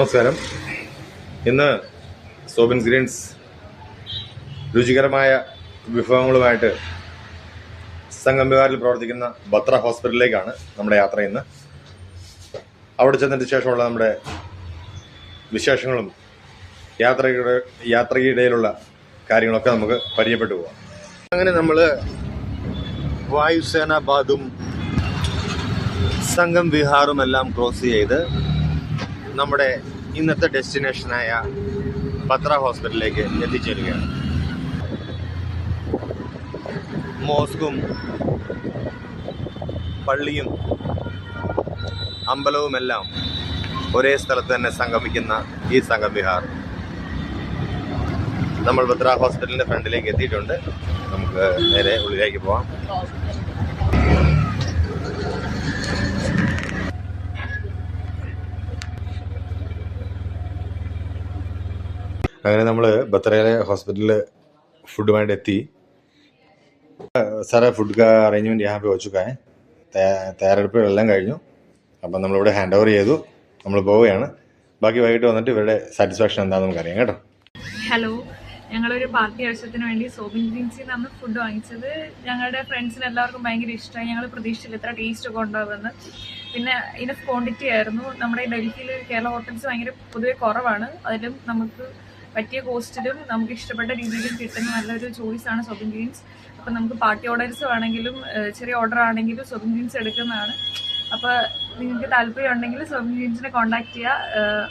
നമസ്കാരം. ഇന്ന് സോബിൻസ് ഗ്രീൻസ് രുചികരമായ വിഭവങ്ങളുമായിട്ട് സംഗംവിഹാറിൽ പ്രവർത്തിക്കുന്ന ബത്ര ഹോസ്പിറ്റലിലേക്കാണ് നമ്മുടെ യാത്ര. ഇന്ന് അവിടെ ചെന്നതിന് ശേഷമുള്ള നമ്മുടെ വിശേഷങ്ങളും യാത്രയ്ക്കിടയിലുള്ള കാര്യങ്ങളൊക്കെ നമുക്ക് പരിചയപ്പെട്ടു പോകാം. അങ്ങനെ നമ്മൾ വായുസേനാബാദും സംഗംവിഹാറും എല്ലാം ക്രോസ് ചെയ്ത് നമ്മുടെ ഇന്നത്തെ ഡെസ്റ്റിനേഷനായ ബത്ര ഹോസ്പിറ്റലിലേക്ക് എത്തിച്ചേരുകയാണ്. മോസ്കും പള്ളിയും അമ്പലവുമെല്ലാം ഒരേ സ്ഥലത്ത് തന്നെ സംഗമിക്കുന്ന ഈ സംഗംവിഹാർ. നമ്മൾ ബത്ര ഹോസ്പിറ്റലിൻ്റെ ഫ്രണ്ടിലേക്ക് എത്തിയിട്ടുണ്ട്. നമുക്ക് നേരെ ഉള്ളിലേക്ക് പോകാം. അങ്ങനെ നമ്മൾ ബത്രയിലെ ഹോസ്പിറ്റലിൽ ഫുഡുമായിട്ട് എത്തി. സാറേ ഫുഡ് അറേഞ്ച്മെൻറ്റ് यहाँ पे हो चुका है. തയ്യാറെടുപ്പുകളെല്ലാം കഴിഞ്ഞു. അപ്പം നമ്മളിവിടെ ഹാൻഡ് ഓവർ ചെയ്തു. നമ്മൾ പോവുകയാണ്. ബാക്കി വൈകിട്ട് വന്നിട്ട് ഇവരുടെ സാറ്റിസ്ഫാക്ഷൻ എന്താണെന്ന് നമുക്കറിയാം കേട്ടോ. ഹലോ, ഞങ്ങളൊരു പാർട്ടി ആവശ്യത്തിന് വേണ്ടി സോബിൻ ഗ്രീൻസിൽ നിന്നാണ് ഫുഡ് വാങ്ങിച്ചത്. ഞങ്ങളുടെ ഫ്രണ്ട്സിന് എല്ലാവർക്കും ഭയങ്കര ഇഷ്ടമായി. ഞങ്ങൾ പ്രതീക്ഷിച്ചില്ല ഇത്ര ടേസ്റ്റ് ഒക്കെ ഉണ്ടാവുമെന്ന്. പിന്നെ ഇനഫ് ക്വാണ്ടിറ്റി ആയിരുന്നു. നമ്മുടെ ഡൽഹിയിൽ കേരള ഹോട്ടൽസ് ഭയങ്കര പൊതുവെ കുറവാണ്. അതിലും നമുക്ക് പറ്റിയ കോസ്റ്റിലും നമുക്ക് ഇഷ്ടപ്പെട്ട രീതിയിലും കിട്ടുന്ന നല്ലൊരു ചോയ്സാണ് സോബിൻ ഗ്രീൻസ്. അപ്പം നമുക്ക് പാർട്ടി ഓർഡേഴ്സ് ആണെങ്കിലും ചെറിയ ഓർഡർ ആണെങ്കിലും സോബിൻ ഗ്രീൻസ് എടുക്കുന്നതാണ്. അപ്പോൾ നിങ്ങൾക്ക് താല്പര്യം ഉണ്ടെങ്കിൽ സോബിൻ ഗ്രീൻസിനെ കോൺടാക്ട് ചെയ്യുക.